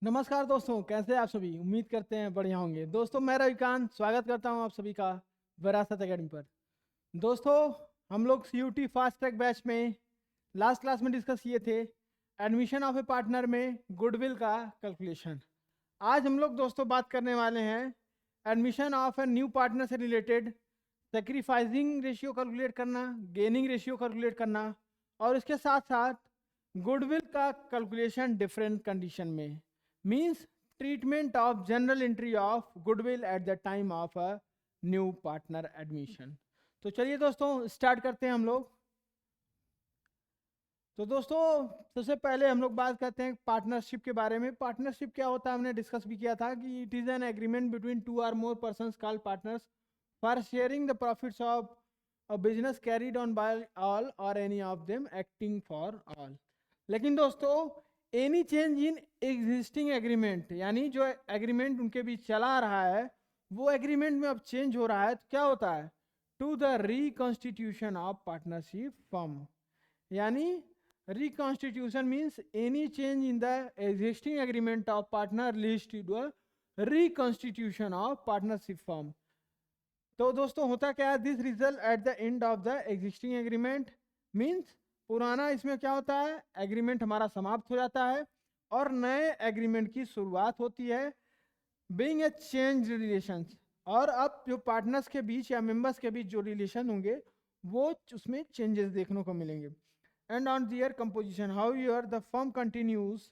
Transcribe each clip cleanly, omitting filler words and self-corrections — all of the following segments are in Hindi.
नमस्कार दोस्तों, कैसे हैं आप सभी। उम्मीद करते हैं बढ़िया होंगे। दोस्तों मैं रविकांत स्वागत करता हूं आप सभी का विरासत एकेडमी पर। दोस्तों हम लोग CUT फास्ट ट्रैक बैच में लास्ट क्लास में डिस्कस किए थे एडमिशन ऑफ ए पार्टनर में गुडविल का कैलकुलेशन। आज हम लोग दोस्तों बात करने वाले हैं admission of a new partner से रिलेटेड सेक्रीफाइसिंग रेशियो कैलकुलेट करना, गेनिंग रेशियो कैलकुलेट करना और इसके साथ साथ गुडविल का कैलकुलेशन डिफरेंट कंडीशन में, means treatment of general entry of goodwill eight the time of a new partner admission. तो चलिए दोस्तों स्टार्ट करते हैं हम लोग। तो दोस्तों सबसे पहले हम लोग बात करते हैं पार्टनरशिप के बारे में। पार्टनरशिप क्या होता है हमने डिस्कस भी किया था कि it is an agreement between two or more persons called partners for sharing the profits of a business carried on by all or any of them acting for all. लेकिन दोस्तों any change in existing agreement, यानी जो एग्रीमेंट उनके बीच चला आ रहा है वो एग्रीमेंट में अब चेंज हो रहा है तो क्या होता है, to the reconstitution of partnership firm. यानी reconstitution means any change in the existing agreement of partner leads to the reconstitution of partnership firm। तो दोस्तों होता क्या है, this result at the end of the existing agreement means पुराना इसमें क्या होता है, एग्रीमेंट हमारा समाप्त हो जाता है और नए एग्रीमेंट की शुरुआत होती है। बीइंग ए चेंज रिलेशंस, और अब जो पार्टनर्स के बीच या मेंबर्स के बीच जो रिलेशन होंगे वो उसमें चेंजेस देखने को मिलेंगे। And on their composition, however, the firm continues।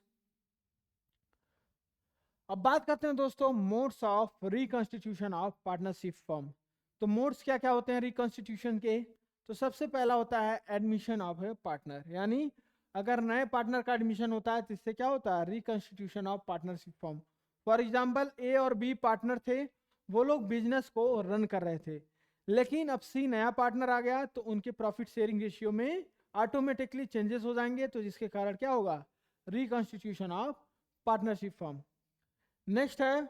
अब बात करते हैं दोस्तों modes of reconstitution of partnership firm. तो मोड्स क्या क्या होते हैं रिकॉन्स्टिट्यूशन के। तो सबसे पहला होता है एडमिशन ऑफ ए पार्टनर, यानी अगर नए पार्टनर का एडमिशन होता है तो इससे क्या होता है, reconstitution of partnership firm. For example A और बी पार्टनर थे, वो लोग बिजनेस को रन कर रहे थे, लेकिन अब सी नया पार्टनर आ गया तो उनके प्रॉफिट शेयरिंग रेशियो में ऑटोमेटिकली चेंजेस हो जाएंगे, तो जिसके कारण क्या होगा, reconstitution of partnership firm. Next है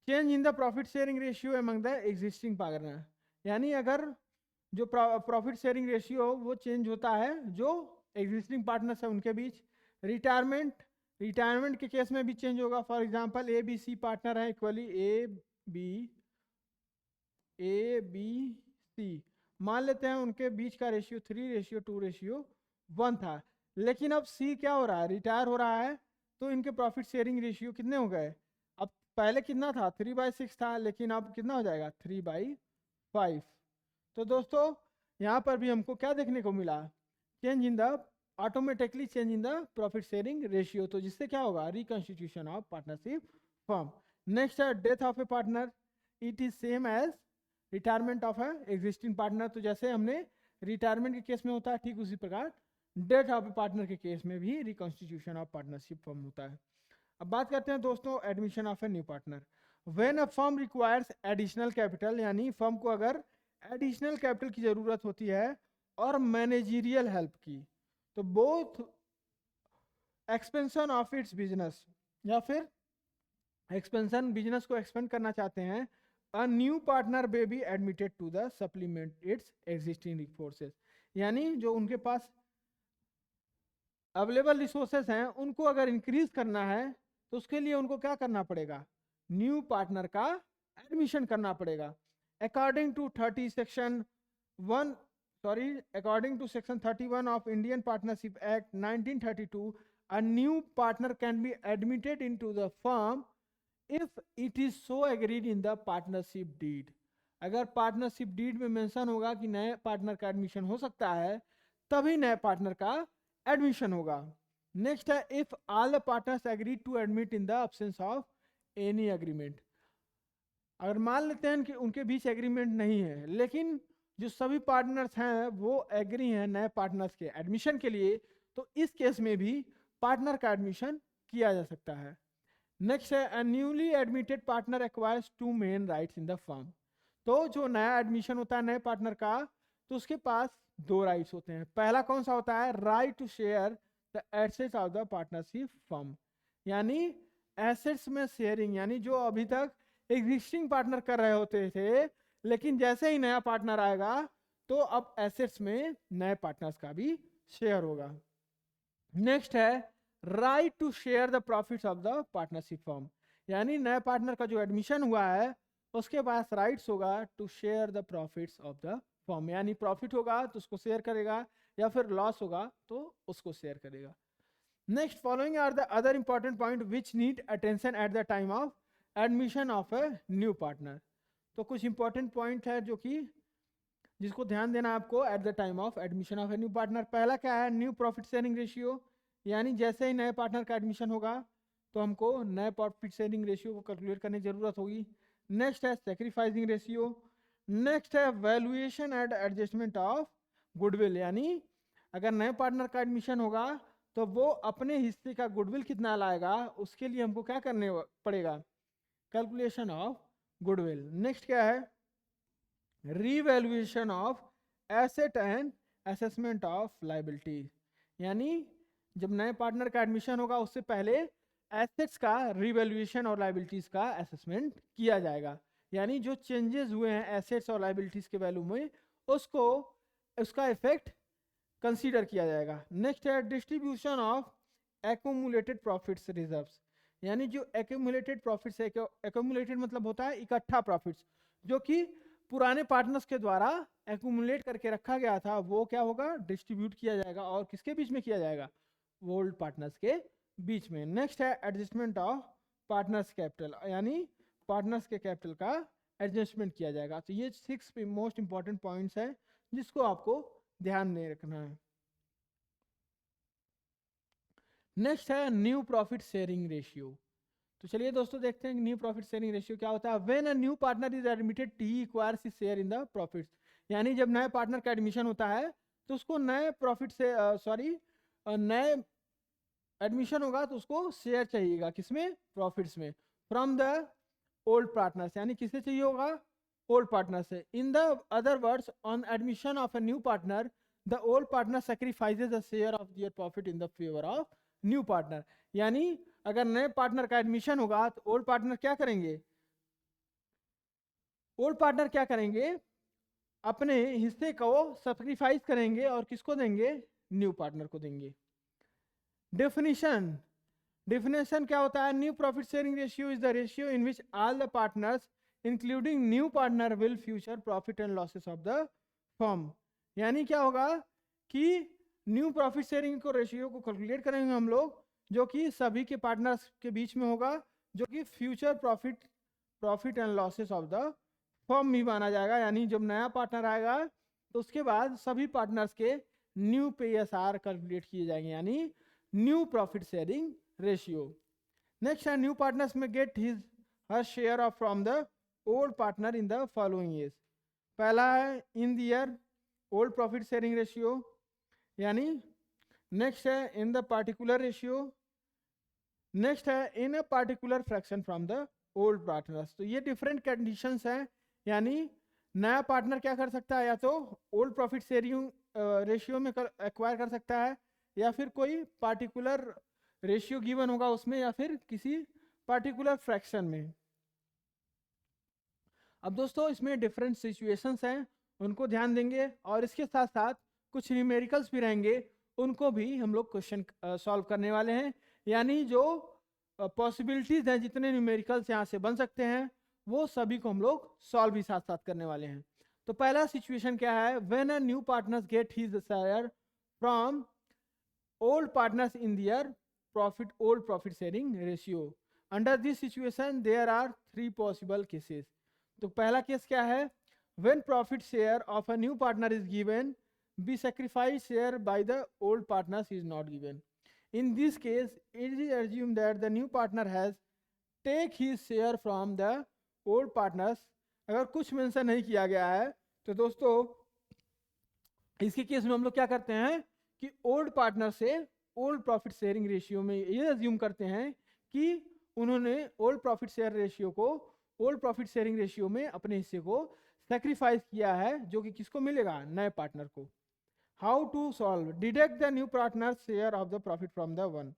change in the profit sharing ratio among the existing partner, यानी अगर जो प्रॉफिट शेयरिंग रेशियो वो चेंज होता है जो एग्जिस्टिंग पार्टनर्स है उनके बीच। रिटायरमेंट के केस में भी चेंज होगा। For example A B C partner है इक्वली ए बी सी, मान लेते हैं उनके बीच का रेशियो 3:2:1 था, लेकिन अब सी क्या हो रहा है, रिटायर हो रहा है, तो इनके प्रॉफिट शेयरिंग रेशियो कितने हो गए, अब पहले कितना था 3/6 था, लेकिन अब कितना हो जाएगा 3/5। तो दोस्तों यहाँ पर भी हमको क्या देखने को मिला, change in the automatically change in the profit sharing ratio, तो जिससे क्या होगा, reconstitution of partnership firm. Next है death of a partner, it is same as retirement of a existing partner. तो जैसे हमने रिटायरमेंट के केस में होता है ठीक उसी प्रकार डेथ ऑफ ए पार्टनर के केस में भी रिकॉन्स्टिट्यूशन ऑफ पार्टनरशिप फर्म होता है। अब बात करते हैं दोस्तों admission of a new partner. When a firm requires additional capital, यानी फर्म को अगर एडिशनल कैपिटल की जरूरत होती है और मैनेजरियल हेल्प की, तो both expansion of its business या फिर एक्सपेंशन बिजनेस को एक्सपेंड करना चाहते हैं, a new partner may be admitted to the supplement its existing resources, यानी जो उनके पास अवेलेबल रिसोर्सेस हैं उनको अगर इंक्रीज करना है तो उसके लिए उनको क्या करना पड़ेगा, न्यू पार्टनर का एडमिशन करना पड़ेगा। According to 31 of Indian partnership act 1932, a new partner can be admitted into the firm if it is so agreed in the partnership deed। अगर पार्टनरशिप डीड में मेंशन होगा कि नए पार्टनर का एडमिशन हो सकता है, तभी नए पार्टनर का एडमिशन होगा। नेक्स्ट है if all the partners agree to admit in the absence of any agreement. अगर मान लेते हैं कि उनके बीच एग्रीमेंट नहीं है, लेकिन जो सभी पार्टनर्स हैं वो एग्री हैं नए पार्टनर्स के एडमिशन के लिए, तो इस केस में भी पार्टनर का एडमिशन किया जा सकता है। नेक्स्ट है a newly admitted partner acquires two main rights in the firm। तो जो नया एडमिशन होता है नए पार्टनर का, तो उसके पास दो राइट्स होते हैं। पहला कौन सा होता है, right to share the assets of the partnership firm, यानी एसेट्स में शेयरिंग, यानी जो अभी तक एग्जिस्टिंग पार्टनर कर रहे होते थे, लेकिन जैसे ही नया पार्टनर आएगा तो अब एसेट्स में नए पार्टनर्स का भी शेयर होगा। नेक्स्ट है right to share the profits of the partnership firm, यानी नए पार्टनर का जो एडमिशन हुआ है उसके पास राइट्स होगा to share the profits of the firm, यानी प्रॉफिट होगा तो उसको शेयर करेगा, या फिर लॉस होगा तो उसको शेयर करेगा। Next, following are the other important point which need attention at the time of admission of a new partner. तो कुछ इंपॉर्टेंट पॉइंट है जो कि जिसको ध्यान देना आपको eight the time of admission of a new partner. पहला क्या है, न्यू प्रॉफिट शेयरिंग रेशियो, यानी जैसे ही नए पार्टनर का एडमिशन होगा तो हमको नए प्रॉफिट शेयरिंग रेशियो को कैलकुलेट करने की जरूरत होगी। नेक्स्ट है सेक्रीफाइसिंग रेशियो। नेक्स्ट है valuation and adjustment of goodwill, यानी अगर नए पार्टनर का एडमिशन होगा तो वो अपने हिस्से का गुडविल कितना लाएगा, उसके लिए हमको क्या करने पड़ेगा, कैलकुलेशन ऑफ गुडविल। नेक्स्ट क्या है, revaluation of asset and assessment of liabilities, यानी जब नए पार्टनर का एडमिशन होगा उससे पहले एसेट्स का रीवैल्यूएशन और लायबिलिटीज का असेसमेंट किया जाएगा, यानी जो चेंजेस हुए हैं एसेट्स और लायबिलिटीज के वैल्यू में उसको उसका इफेक्ट कंसीडर किया जाएगा। नेक्स्ट है distribution of accumulated profits reserves, यानी जो एक्यूमुलेटेड प्रॉफिट्स है, एक्यूमुलेटेड मतलब होता है इकट्ठा प्रॉफिट्स, जो कि पुराने पार्टनर्स के द्वारा एक्यूमुलेट करके रखा गया था, वो क्या होगा, डिस्ट्रीब्यूट किया जाएगा। और किसके बीच में किया जाएगा, ओल्ड पार्टनर्स के बीच में। नेक्स्ट है एडजस्टमेंट ऑफ पार्टनर्स कैपिटल, यानी पार्टनर्स के कैपिटल का एडजस्टमेंट किया जाएगा। तो ये 6 मोस्ट इंपॉर्टेंट पॉइंट्स हैं जिसको आपको ध्यान में रखना है। नेक्स्ट है न्यू प्रॉफिट शेयरिंग रेशियो। तो चलिए दोस्तों देखते हैं न्यू प्रॉफिट शेयरिंग रेशियो क्या होता है। When a new partner is admitted he acquires his share in the profits, यानी जब नए पार्टनर का एडमिशन होता है तो उसको नए प्रॉफिट से नए एडमिशन होगा तो उसको शेयर चाहिएगा, किसमें, प्रॉफिट्स में, फ्रॉम द ओल्ड पार्टनर्स, यानी किससे चाहिए होगा, ओल्ड पार्टनर से। In the other words, on admission of a new partner the old partner sacrifices a share of their profit in the favour of new partner, यानी अगर नए पार्टनर का एडमिशन होगा तो ओल्ड पार्टनर क्या करेंगे, ओल्ड पार्टनर क्या करेंगे, अपने हिस्से को सैक्रिफाइस करेंगे और किसको देंगे, न्यू पार्टनर को देंगे। डेफिनेशन, डेफिनेशन क्या होता है, new profit sharing ratio is the ratio in which all the partners including new partner will future profit and losses of the firm, यानी क्या होगा कि न्यू प्रॉफिट शेयरिंग को रेशियो को कैलकुलेट करेंगे हम लोग, जो कि सभी के पार्टनर्स के बीच में होगा, जो कि future profit and losses of the firm भी माना जाएगा, यानी जब नया पार्टनर आएगा तो उसके बाद सभी पार्टनर्स के न्यू PSR कैलकुलेट किए जाएंगे, यानी new profit sharing ratio. Next है new partners may get his her share of from the old partner in the following years. पहला है in the year old profit sharing ratio, यानी नेक्स्ट है in the particular ratio, next है in a particular fraction from the old partners. तो ये डिफरेंट कंडीशंस हैं, यानी नया पार्टनर क्या कर सकता है, या तो ओल्ड प्रॉफिट शेयरिंग रेशियो में एक्वायर कर सकता है, या फिर कोई पार्टिकुलर रेशियो गिवन होगा उसमें, या फिर किसी पार्टिकुलर फ्रैक्शन में। अब दोस्तों इसमें डिफरेंट सिचुएशंस हैं, उनको ध्यान देंगे, और इसके साथ साथ कुछ न्यूमेरिकल्स भी रहेंगे, उनको भी हम लोग क्वेश्चन सॉल्व करने वाले हैं, यानी जो पॉसिबिलिटीज हैं, जितने न्यूमेरिकल्स यहाँ से बन सकते हैं वो सभी को हम लोग सॉल्व भी साथ साथ करने वाले हैं। तो पहला सिचुएशन क्या है, when a new partners get his share from old partners in their old profit sharing ratio. Under this situation there are 3 possible cases. तो पहला केस क्या है, when profit share of a new partner is given, be sacrificed share by the old partners is not given. In this case it is assumed that the new partner has take his share from the old partners. अगर कुछ मेंशन नहीं किया गया है तो दोस्तों इसके केस में हम लोग क्या करते हैं कि ओल्ड पार्टनर से ओल्ड प्रॉफिट शेयरिंग रेशियो में ये अज्यूम करते हैं कि उन्होंने ओल्ड प्रॉफिट शेयरिंग रेशियो में अपने हिस्से को सैक्रिफाइस किया है, जो कि किसको मिलेगा, नए पार्टनर को। How to solve, deduct the new partner share of the profit from the one,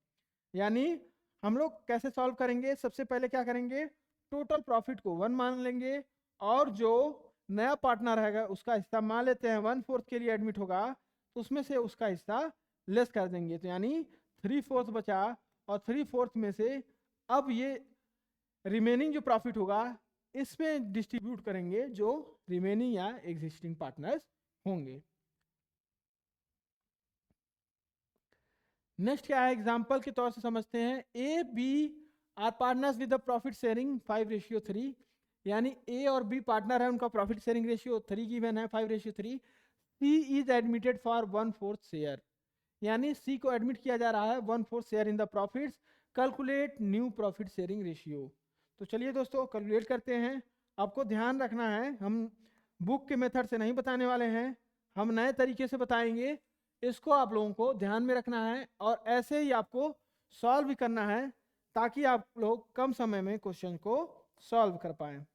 यानी हम लोग कैसे सॉल्व करेंगे, सबसे पहले क्या करेंगे, टोटल प्रॉफिट को 1 मान लेंगे, और जो नया पार्टनर है उसका हिस्सा मान लेते हैं 1/4 के लिए एडमिट होगा, तो उसमें से उसका हिस्सा लेस कर देंगे, तो यानी 3/4 बचा और 3/4 में से अब ये रिमेनिंग जो प्रॉफिट होगा इसमें डिस्ट्रीब्यूट करेंगे जो रिमेनिंग या एग्जिस्टिंग पार्टनर्स होंगे। नेक्स्ट क्या है, एग्जांपल के तौर से समझते हैं। A B are partners with the profit sharing 5:3, यानी ए और बी पार्टनर है, उनका प्रॉफिट शेयरिंग रेशियो 3 गिवन है 5:3। सी इज एडमिटेड फॉर 1/4 शेयर, यानी सी को एडमिट किया जा रहा है 1/4 share in the profits. Calculate new profit sharing ratio. तो चलिए दोस्तों कैलकुलेट करते हैं। आपको ध्यान रखना है, हम बुक के मेथड से नहीं बताने वाले हैं, हम नए तरीके से बताएंगे। इसको आप लोगों को ध्यान में रखना है और ऐसे ही आपको सॉल्व भी करना है ताकि आप लोग कम समय में क्वेश्चन को सॉल्व कर पाएं।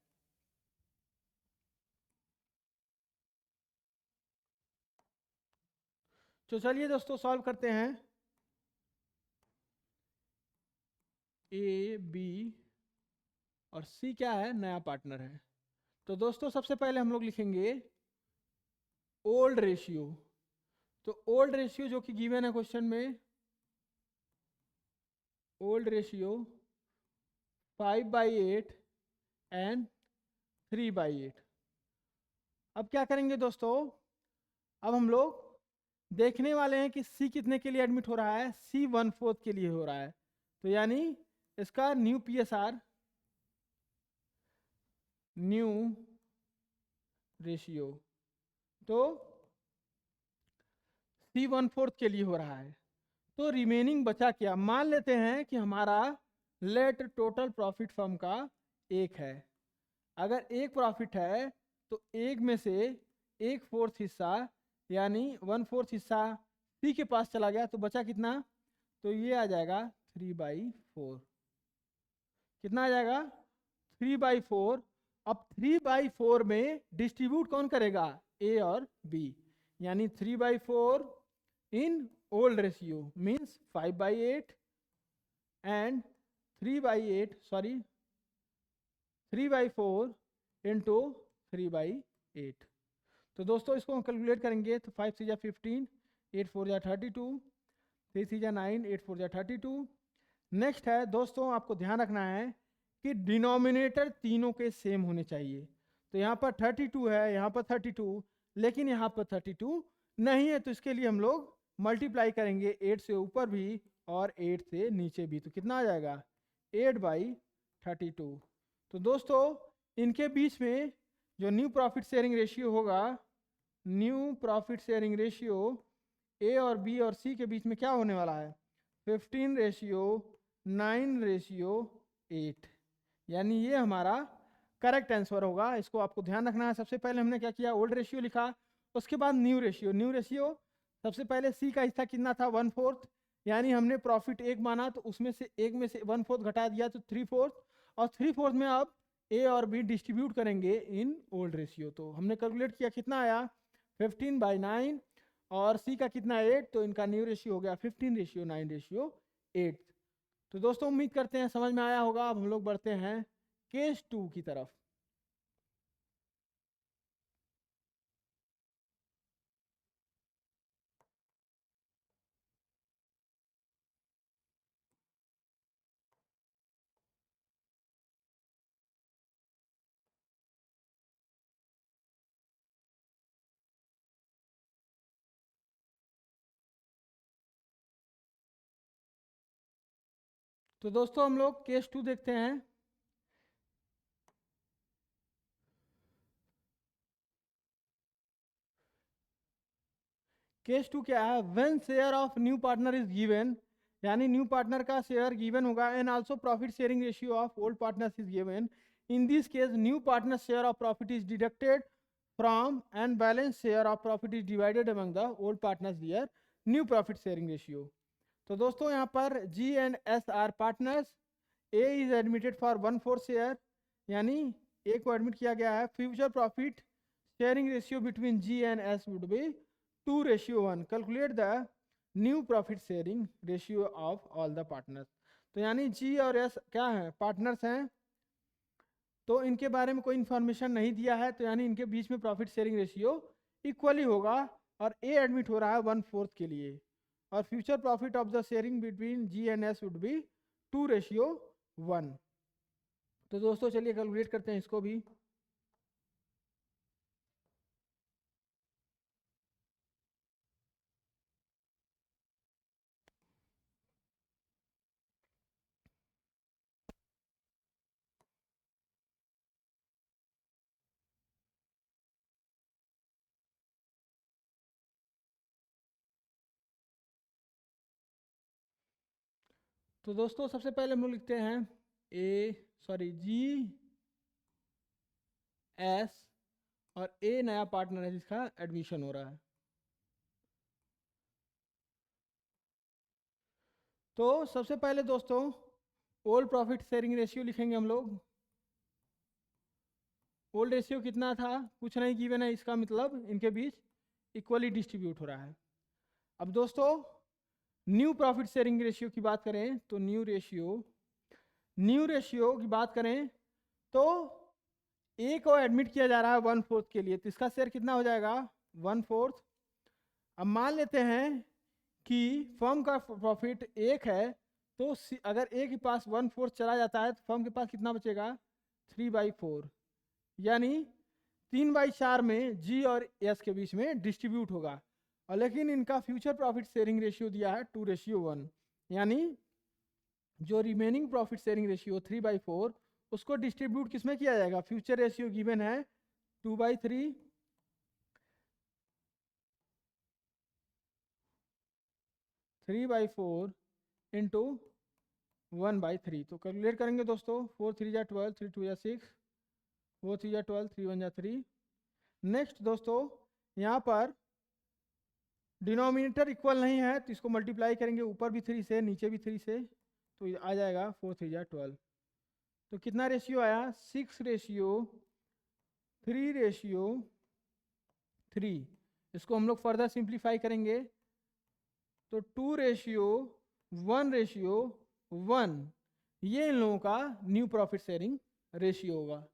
तो चलिए दोस्तों सॉल्व करते हैं। ए बी और सी क्या है, नया पार्टनर है। तो दोस्तों सबसे पहले हम लोग लिखेंगे ओल्ड रेशियो। तो ओल्ड रेशियो जो कि गिवन है क्वेश्चन में, ओल्ड रेशियो 5/8 एंड 3/8। अब क्या करेंगे दोस्तों, अब हम लोग देखने वाले हैं कि सी कितने के लिए एडमिट हो रहा है। सी 1/4 के लिए हो रहा है, तो यानी इसका न्यू PSR, न्यू रेशियो, तो सी 1/4 के लिए हो रहा है। तो रिमेनिंग बचा क्या, मान लेते हैं कि हमारा लेट टोटल प्रॉफिट फर्म का 1 है। अगर 1 प्रॉफिट है तो 1 में से 1/4 हिस्सा यानी 1/4 हिस्सा सी के पास चला गया, तो बचा कितना, तो ये आ जाएगा 3/4। कितना आ जाएगा, 3/4। अब 3/4 में डिस्ट्रीब्यूट कौन करेगा, ए और बी, यानी 3/4 in old ratio means 5/8 and 3/4 into 3/8। तो दोस्तों इसको हम कैलकुलेट करेंगे तो 5 3 15, 8 4 32, 3 3 9, 8 4 32। नेक्स्ट है दोस्तों, आपको ध्यान रखना है कि डिनोमिनेटर तीनों के सेम होने चाहिए। तो यहाँ पर 32 है, यहाँ पर 32, लेकिन यहाँ पर 32 नहीं है, तो इसके लिए हम लोग मल्टीप्लाई करेंगे 8 से ऊपर भी और 8 से नीचे भी। तो कितना आ जाएगा, 8/32। तो दोस्तों इनके बीच में जो न्यू प्रॉफिट शेयरिंग रेशियो होगा, new profit sharing ratio A और बी और सी के बीच में क्या होने वाला है, 15:9:8, यानी ये हमारा करेक्ट आंसर होगा। इसको आपको ध्यान रखना है। सबसे पहले हमने क्या किया, ओल्ड रेशियो लिखा, उसके बाद न्यू रेशियो। न्यू रेशियो सबसे पहले सी का हिस्सा कितना था, 1/4, यानी हमने प्रॉफिट 1 माना तो उसमें से 1 में से 1/4 घटा दिया तो 3/4, और 3/4 में अब ए और बी डिस्ट्रीब्यूट करेंगे इन ओल्ड रेशियो। तो हमने कैलकुलेट किया, कितना आया 15/9, और सी का कितना 8, तो इनका न्यू रेशियो हो गया 15:9:8। तो दोस्तों उम्मीद करते हैं समझ में आया होगा। अब हम लोग बढ़ते हैं केस 2 की तरफ। तो दोस्तों हम लोग केस 2 देखते हैं। केस 2 क्या है, when share of new partner is given, यानी न्यू पार्टनर का शेयर गिवन होगा, and also profit sharing ratio of old partners is given. In this case new partner share of profit is deducted from and balance share of profit is divided among the old partners their new profit sharing ratio. तो दोस्तों यहाँ पर G and S are partners, A is admitted for 1/4 share, यानी ए को एडमिट किया गया है। Future profit sharing ratio between ji and S would be 2:1। Calculate the new profit sharing ratio of all the partners. तो यानी जी और एस क्या है, पार्टनर्स हैं, तो इनके बारे में कोई इंफॉर्मेशन नहीं दिया है, तो यानी इनके बीच में प्रॉफिट शेयरिंग रेशियो इक्वली होगा, और ए एडमिट हो रहा है 1/4 के लिए, और future profit of the sharing between ji and S would be 2:1। तो दोस्तों चलिए कैलकुलेट करते हैं इसको भी। तो दोस्तों सबसे पहले हम लोग लिखते हैं जी एस, और ए नया पार्टनर है जिसका एडमिशन हो रहा है। तो सबसे पहले दोस्तों ओल्ड प्रॉफिट शेयरिंग रेशियो लिखेंगे हम लोग। ओल्ड रेशियो कितना था, कुछ नहीं गिवन है, इसका मतलब इनके बीच इक्वली डिस्ट्रीब्यूट हो रहा है। अब दोस्तों न्यू प्रॉफिट शेयरिंग रेशियो की बात करें तो न्यू रेशियो की बात करें तो ए को एडमिट किया जा रहा है 1/4 के लिए, तो इसका शेयर कितना हो जाएगा 1/4। अब मान लेते हैं कि फर्म का प्रॉफिट 1 है, तो अगर ए के पास 1/4 चला जाता है तो फर्म के पास कितना बचेगा 3/4, यानी 3/4 में जी और एस के बीच में डिस्ट्रीब्यूट होगा। और लेकिन इनका फ्यूचर प्रॉफिट शेयरिंग रेशियो दिया है 2:1, यानी जो रिमेनिंग प्रॉफिट शेयरिंग रेशियो 3/4 उसको डिस्ट्रीब्यूट किसमें किया जाएगा, फ्यूचर रेशियो गिवन है 2/3, 3/4 इंटू 1/3। तो कैलकुलेट करेंगे दोस्तों, 4 3 जा 12, 3 2 जा 6, 4 3 जा 12, 3 1 जा 3। नेक्स्ट दोस्तों यहाँ पर डिनोमिनेटर इक्वल नहीं है तो इसको मल्टीप्लाई करेंगे, ऊपर भी 3 से नीचे भी 3 से, तो ये आ जाएगा 4 3 जा 12। तो कितना रेशियो आया 6:3:3। इसको हम लोग फर्दर सिंप्लीफाई करेंगे तो 2:1:1, ये इन लोगों का न्यू प्रॉफिट शेयरिंग रेशियो होगा।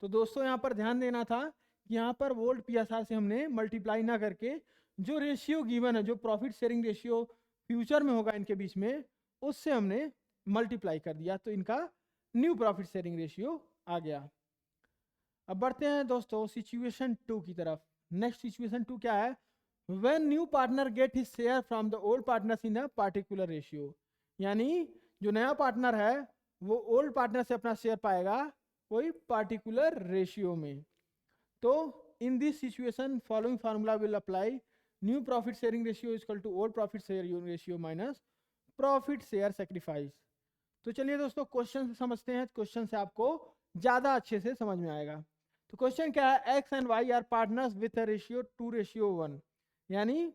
तो दोस्तों यहाँ पर ध्यान देना था कि यहाँ पर वोल्ट पीएसआर से हमने मल्टीप्लाई ना करके जो रेशियो गिवन है, जो प्रॉफिट शेयरिंग रेशियो फ्यूचर में होगा इनके बीच में, उससे हमने मल्टीप्लाई कर दिया, तो इनका न्यू प्रॉफिट शेयरिंग रेशियो आ गया। अब बढ़ते हैं दोस्तों सिचुएशन 2 की तरफ। नेक्स्ट सिचुएशन 2 क्या है, when new partner get his share from the old partners in a particular ratio, यानी जो नया पार्टनर है वो ओल्ड पार्टनर से अपना शेयर पाएगा कोई पार्टिकुलर रेशियो में। तो in this situation following formula will apply, new profit sharing ratio equal to old profit sharing ratio minus profit share sacrifice. तो चलिए दोस्तों क्वेश्चन से समझते हैं, क्वेश्चन से आपको ज्यादा अच्छे से समझ में आएगा। तो क्वेश्चन क्या है, X and Y are partners with a ratio 2:1, यानी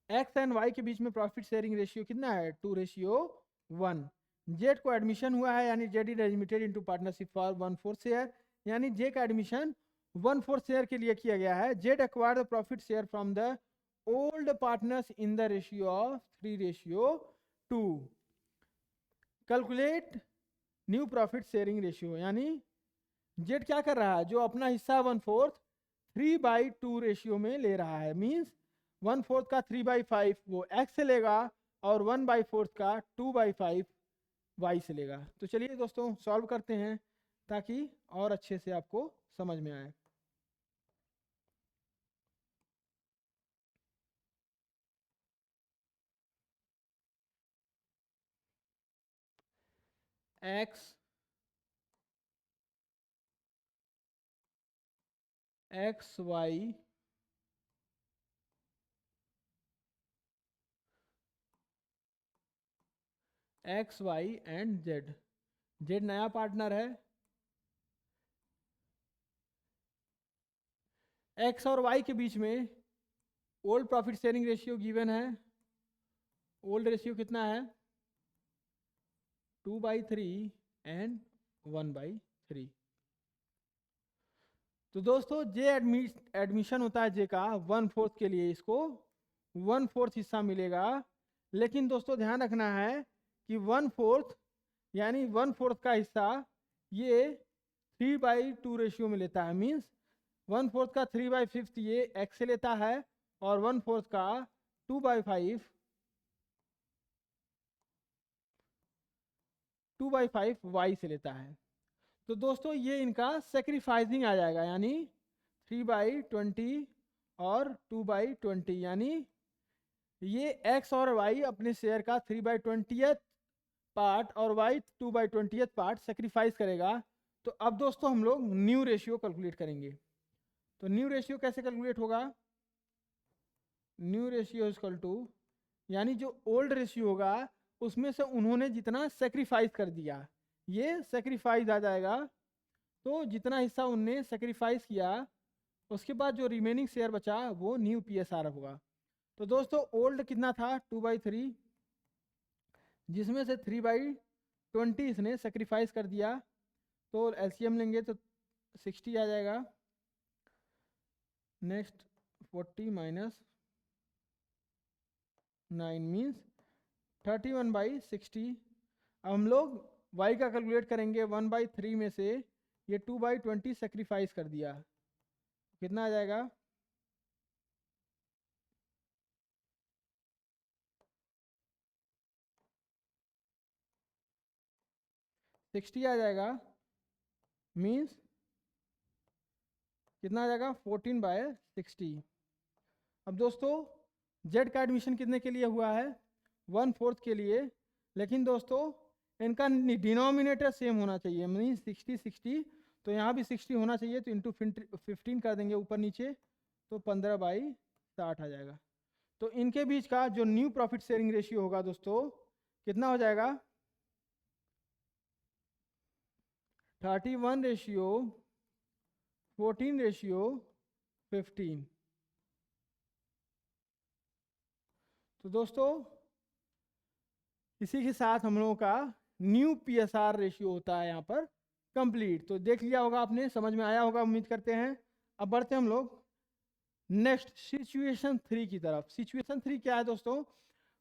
एक्स एंड वाई के बीच में प्रॉफिट शेयरिंग रेशियो कितना है 2:1। जेड को एडमिशन हुआ है, यानी Z is admitted into partnership for 1/4 share, यानी जे का एडमिशन 1/4 शेयर के लिए किया गया है। Z acquired the profit share from the old partners in the ratio of 3:2। Calculate new profit sharing ratio, यानी जेड क्या कर रहा है, जो अपना हिस्सा 1/4 3/2 रेशियो में ले रहा है, मींस 1/4 का 3/5 वो एक्स से लेगा और 1/4 का 2/5 वाई से लेगा। तो चलिए दोस्तों सॉल्व करते हैं ताकि और अच्छे से आपको समझ में आए। X Y and Z, Z नया पार्टनर है। एक्स और वाई के बीच में old profit sharing ratio given है। ओल्ड रेशियो कितना है 2/3 एंड 1/3। तो दोस्तों जे एडमिशन होता है जे का 1/4 के लिए, इसको 1/4 हिस्सा मिलेगा। लेकिन दोस्तों ध्यान रखना है कि 1/4 यानी 1/4 का हिस्सा ये 3/2 रेशियो में लेता है, मींस 1/4 का 3/5 ये एक्स से लेता है और 1/4 का 2/5 2/5 y से लेता है। तो दोस्तों ये इनका सेक्रीफाइसिंग आ जाएगा, यानी 3/20 और 2/20, यानी ये x और y अपने शेयर का 3/20 पार्ट और y 2/20 पार्ट सेक्रीफाइस करेगा। तो अब दोस्तों हम लोग न्यू रेशियो कैलकुलेट करेंगे। तो न्यू रेशियो कैसे कैलकुलेट होगा? न्यू रेशियो इक्वल टू, यानी जो ओल्ड रेशियो होगा उसमें से उन्होंने जितना सेक्रीफाइस कर दिया, ये सेक्रीफाइस आ जाएगा। तो जितना हिस्सा उनने सेक्रीफाइस किया उसके बाद जो रिमेनिंग शेयर बचा वो न्यू PSR होगा। तो दोस्तों ओल्ड कितना था? 2/3, जिसमें से 3/20 इसने सेक्रीफाइस कर दिया। तो LCM लेंगे तो 60 आ जाएगा। Next 40 minus 9 means 31/60। अब हम लोग y का कैलकुलेट करेंगे। 1/3 में से ये 2/20 सेक्रीफाइस कर दिया, कितना आ जाएगा? 60 आ जाएगा, मीन्स कितना आ जाएगा? 14/60। अब दोस्तों जेड का एडमिशन कितने के लिए हुआ है? 1/4 के लिए। लेकिन दोस्तों इनका डिनोमिनेटर सेम होना चाहिए, मीन्स 60 तो यहाँ भी 60 होना चाहिए। तो इंटू 15 कर देंगे ऊपर नीचे, तो 15/60 आ जाएगा। तो इनके बीच का जो न्यू प्रॉफिट शेयरिंग रेशियो होगा दोस्तों कितना हो जाएगा? 31/14/15। तो दोस्तों इसी के साथ हम लोगों का न्यू PSR रेशियो होता है यहाँ पर कंप्लीट। तो देख लिया होगा आपने, समझ में आया होगा उम्मीद करते हैं। अब बढ़ते हम लोग नेक्स्ट सिचुएशन 3 की तरफ। सिचुएशन 3 क्या है दोस्तों?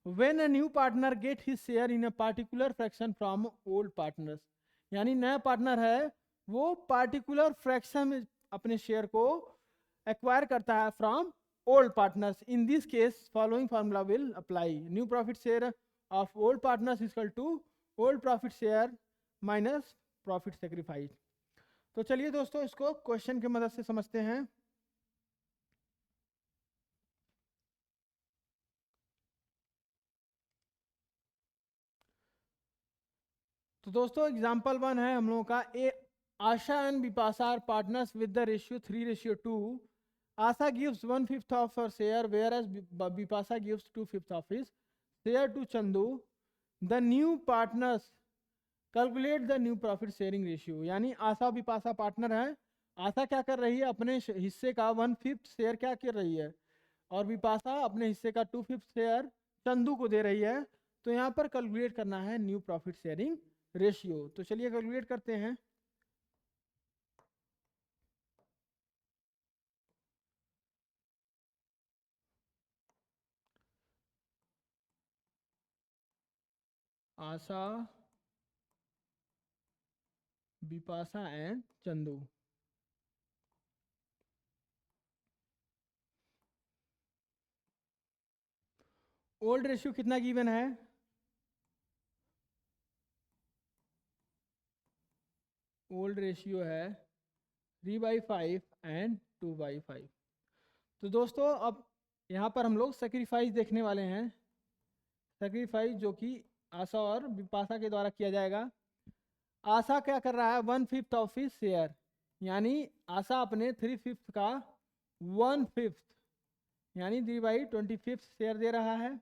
When a new partner get his share in a particular fraction from old partners, यानी नया पार्टनर है वो पार्टिकुलर फ्रैक्शन में अपने शेयर को एक्वायर करता है from old partners. In this case following formula will apply. New profit share of old partners equal to old profit share minus profit sacrifice. तो चलिए दोस्तों इसको क्वेश्चन की मदद से समझते हैं। तो दोस्तों एग्जाम्पल 1 है हम लोगों का, A Asha and Bipasha are partners with the ratio 3/2। Asha gives 1/5 of her share whereas Bipasha gives 2/5 of his share to Chandu. The new partners calculate the new profit sharing ratio। यानी आशा बिपाशा पार्टनर है। आशा क्या कर रही है? अपने हिस्से का 1/5 शेयर क्या कर रही है, और बिपाशा अपने हिस्से का 2/5 शेयर चंदू को दे रही है। तो यहाँ पर कैलकुलेट करना है न्यू प्रॉफिट शेयरिंग रेशियो। तो चलिए कैलकुलेट करते हैं। Asha Bipasha and Chandu. Old ratio कितना गिवन है? ओल्ड रेशियो है 3/5 एंड 2/5। तो दोस्तों अब यहाँ पर हम लोग सेक्रीफाइस देखने वाले हैं। सेक्रीफाइस जो कि आशा और बिपाशा के द्वारा किया जाएगा। आशा क्या कर रहा है? 1/5 ऑफ हिज शेयर, यानी आशा अपने 3/5 का 1/5 यानी 3/25 शेयर दे रहा है,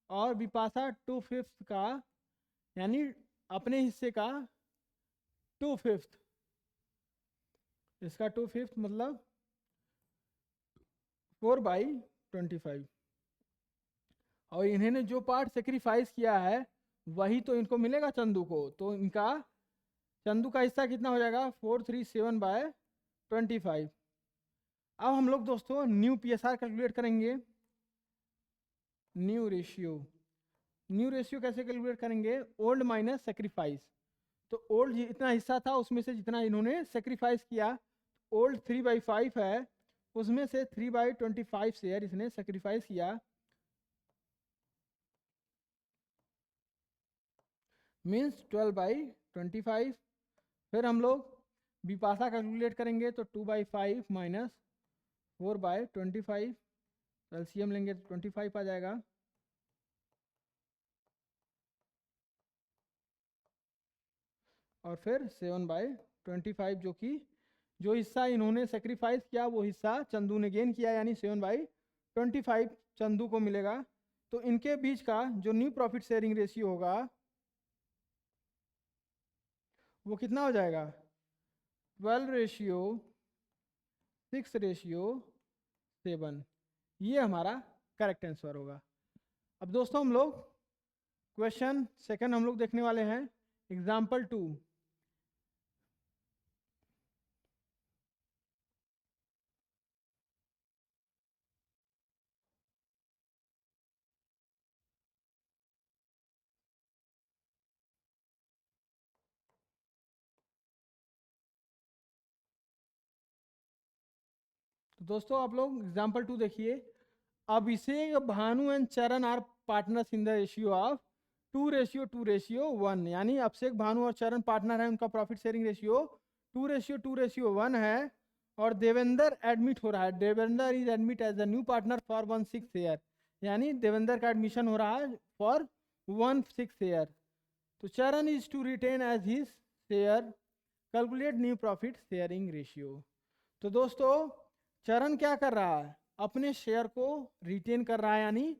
और बिपाशा 2/5 का यानी अपने हिस्से का 2/5, इसका 2/5 मतलब 4/25। और इन्होंने जो पार्ट सेक्रीफाइस किया है वही तो इनको मिलेगा चंदू को। तो इनका चंदू का हिस्सा कितना हो जाएगा? 437/25। अब हम लोग दोस्तों न्यू PSR कैलकुलेट करेंगे। न्यू रेशियो कैसे कैलकुलेट करेंगे? Old minus sacrifice. तो ओल्ड इतना हिस्सा था उसमें से जितना इन्होंने सेक्रीफाइस किया, ओल्ड 3/5 है, उसमें से 3/25 शेयर इसने सेक्रीफाइस किया। मीन्स 12/25। फिर हम लोग विपाशा कैलकुलेट करेंगे तो 2/5 माइनस 4/25, एलसीएम लेंगे तो 25 आ जाएगा। और फिर 7/25, जो कि जो हिस्सा इन्होंने सेक्रीफाइस किया वो हिस्सा चंदू ने गेन किया, यानी 7/25 चंदू को मिलेगा। तो इनके बीच का जो न्यू प्रॉफिट शेयरिंग रेशियो होगा वो कितना हो जाएगा? 12/6/7। ये हमारा करेक्ट आंसर होगा। अब दोस्तों हम लोग क्वेश्चन सेकंड हम लोग देखने वाले हैं, एग्जाम्पल 2। तो दोस्तों आप लोग एग्जाम्पल 2 देखिए। Abhishek, Bhanu and Charan are partners in the ratio of 2:2:1, यानी अभिषेक, भानु और चरण पार्टनर है, उनका प्रॉफिट शेयरिंग रेशियो 2:2:1 है। और देवेंद्र एडमिट हो रहा है, Devendra is admit as a new partner for 1/6 year, यानी देवेंद्र का एडमिशन हो रहा है फॉर 1/6 ईयर। तो Charan is to retain as his share, calculate new profit sharing ratio. तो दोस्तों चरण क्या कर रहा है? अपने शेयर को रिटेन कर रहा है, यानी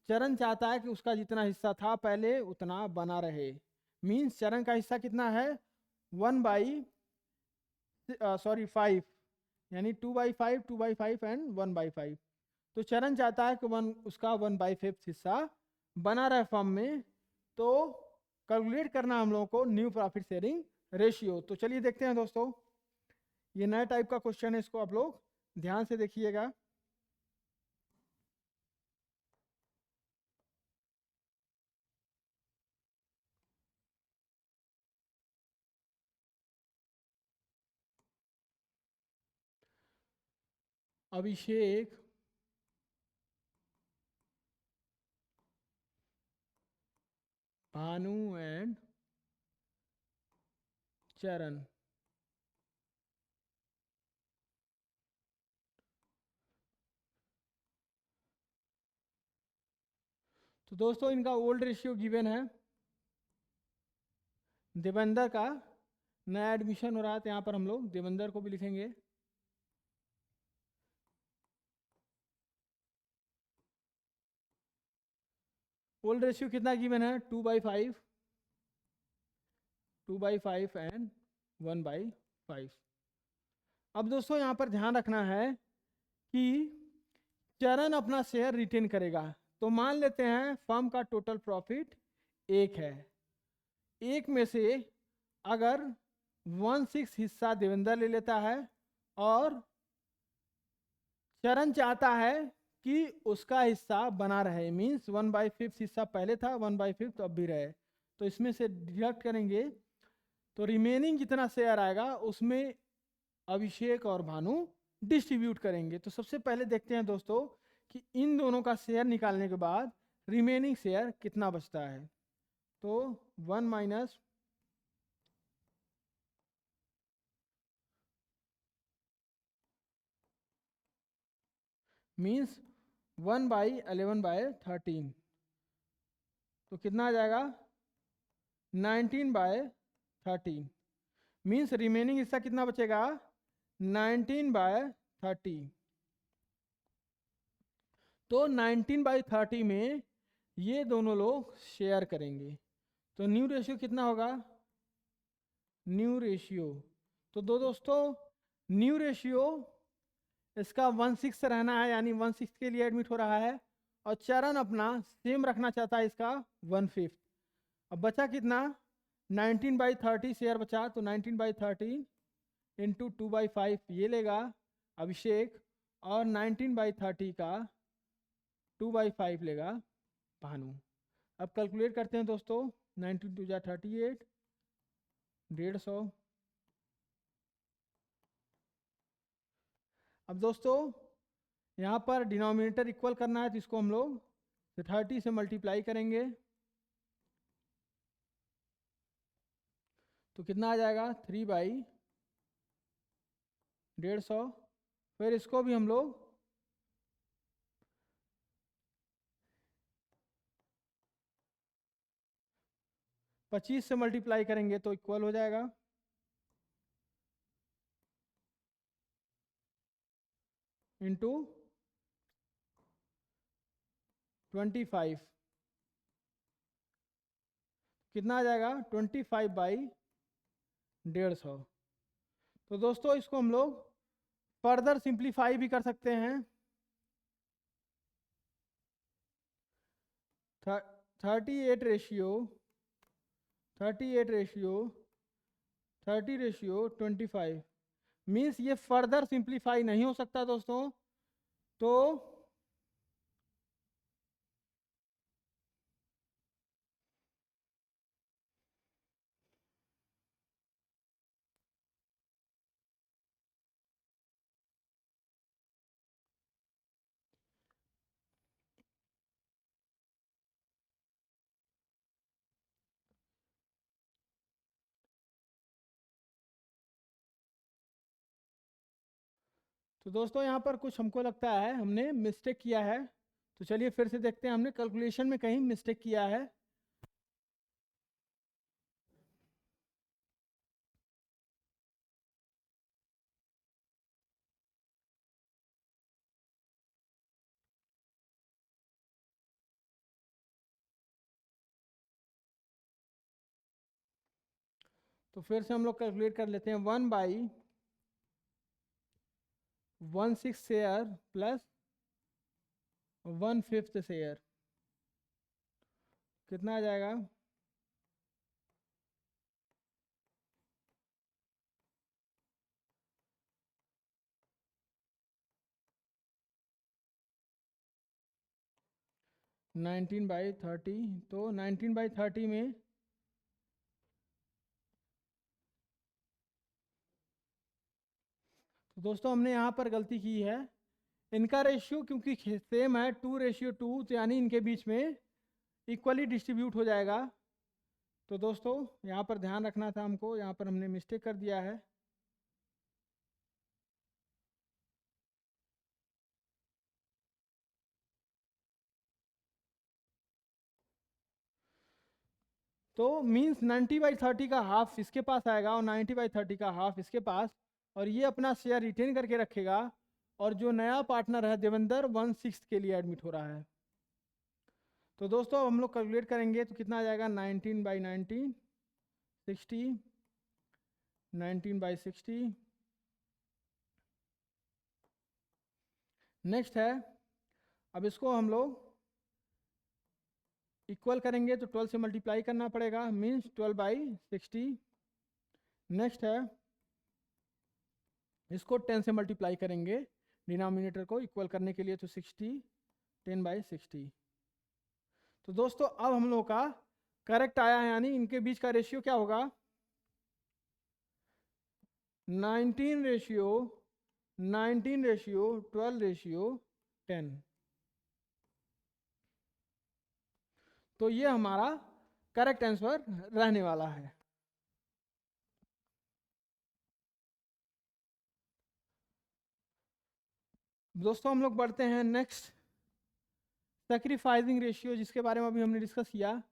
चरण चाहता है कि उसका जितना हिस्सा था पहले उतना बना रहे। मीन्स चरण का हिस्सा कितना है? 5, यानी 2/5, 2/5 एंड 1/5। तो चरण चाहता है कि उसका 1/5 हिस्सा बना रहे फर्म में। तो कैलकुलेट करना हम लोगों को न्यू प्रॉफिट शेयरिंग रेशियो। तो चलिए देखते हैं दोस्तों, ये नया टाइप का क्वेश्चन है, इसको आप लोग ध्यान से देखिएगा। अभिषेक, भानु एंड चरण तो दोस्तों इनका ओल्ड रेशियो गिवन है। देवेंद्र का नया एडमिशन हो रहा है, तो यहाँ पर हम लोग देवेंद्र को भी लिखेंगे। ओल्ड रेशियो कितना गिवन है? 2/5, 2/5 एंड 1/5। अब दोस्तों यहाँ पर ध्यान रखना है कि चरण अपना शेयर रिटेन करेगा। तो मान लेते हैं फर्म का टोटल प्रॉफिट 1 है, 1 में से अगर 1/6 हिस्सा देवेंद्र ले लेता है और चरण चाहता है कि उसका हिस्सा बना रहे, मीन्स 1/5 हिस्सा पहले था, 1/5 तो अब भी रहे, तो इसमें से डिडक्ट करेंगे तो रिमेनिंग जितना शेयर आएगा उसमें अभिषेक और भानु डिस्ट्रीब्यूट करेंगे। तो सबसे पहले देखते हैं दोस्तों कि इन दोनों का शेयर निकालने के बाद रिमेनिंग शेयर कितना बचता है। तो 1 माइनस मीन्स 1/11/13, तो कितना आ जाएगा? 19/13। मीन्स रिमेनिंग हिस्सा कितना बचेगा? 19/30। तो 19/30 में ये दोनों लोग शेयर करेंगे। तो न्यू रेशियो कितना होगा? न्यू रेशियो तो दोस्तों न्यू रेशियो इसका 1/6 रहना है, यानी 1/6 के लिए एडमिट हो रहा है। और चरण अपना सेम रखना चाहता है, इसका 1/5। अब बचा कितना? 19/30 शेयर बचा, तो 19/30 इंटू 2/5 ये लेगा अभिषेक, और 19/30 का 2/5 लेगा भानु। अब कैलकुलेट करते हैं दोस्तों, 19 2 38, 150। अब दोस्तों यहाँ पर डिनोमिनेटर इक्वल करना है, तो इसको हम लोग 30 से मल्टीप्लाई करेंगे। तो कितना आ जाएगा 3/150। फिर इसको भी हम लोग 25 से मल्टीप्लाई करेंगे तो इक्वल हो जाएगा इंटू 25। कितना आ जाएगा 25/150। तो दोस्तों इसको हम लोग फर्दर सिंप्लीफाई भी कर सकते हैं। 38 रेशियो 30/25 मीन्स ये फर्दर सिंप्लीफाई नहीं हो सकता दोस्तों। तो दोस्तों यहाँ पर कुछ हमको लगता है हमने मिस्टेक किया है। तो चलिए फिर से देखते हैं हमने कैलकुलेशन में कहीं मिस्टेक किया है। तो फिर से हम लोग कैलकुलेट कर लेते हैं 1/16 शेयर प्लस 1/5 शेयर कितना आ जाएगा 19/30। तो 19/30 में तो दोस्तों हमने यहाँ पर गलती की है। इनका रेशियो क्योंकि सेम है 2/2 तो यानी इनके बीच में इक्वली डिस्ट्रीब्यूट हो जाएगा। तो दोस्तों यहाँ पर ध्यान रखना था हमको, यहाँ पर हमने मिस्टेक कर दिया है। तो मीन्स 90/30 का हाफ इसके पास आएगा और 90/30 का हाफ इसके पास, और ये अपना शेयर रिटेन करके रखेगा। और जो नया पार्टनर है देवेंद्र 1/6 के लिए एडमिट हो रहा है। तो दोस्तों हम लोग कैलकुलेट करेंगे तो कितना आ जाएगा 19/19 60 19/60। नेक्स्ट है, अब इसको हम लोग इक्वल करेंगे तो 12 से मल्टीप्लाई करना पड़ेगा मीन्स 12/60। नेक्स्ट है, इसको 10 से मल्टीप्लाई करेंगे डिनोमिनेटर को इक्वल करने के लिए तो 60 10/60। तो दोस्तों अब हम लोग का करेक्ट आया है, यानी इनके बीच का रेशियो क्या होगा 19/12/10। तो ये हमारा करेक्ट आंसर रहने वाला है। दोस्तों हम लोग बढ़ते हैं नेक्स्ट, सैक्रिफाइसिंग रेशियो, जिसके बारे में अभी हमने डिस्कस किया।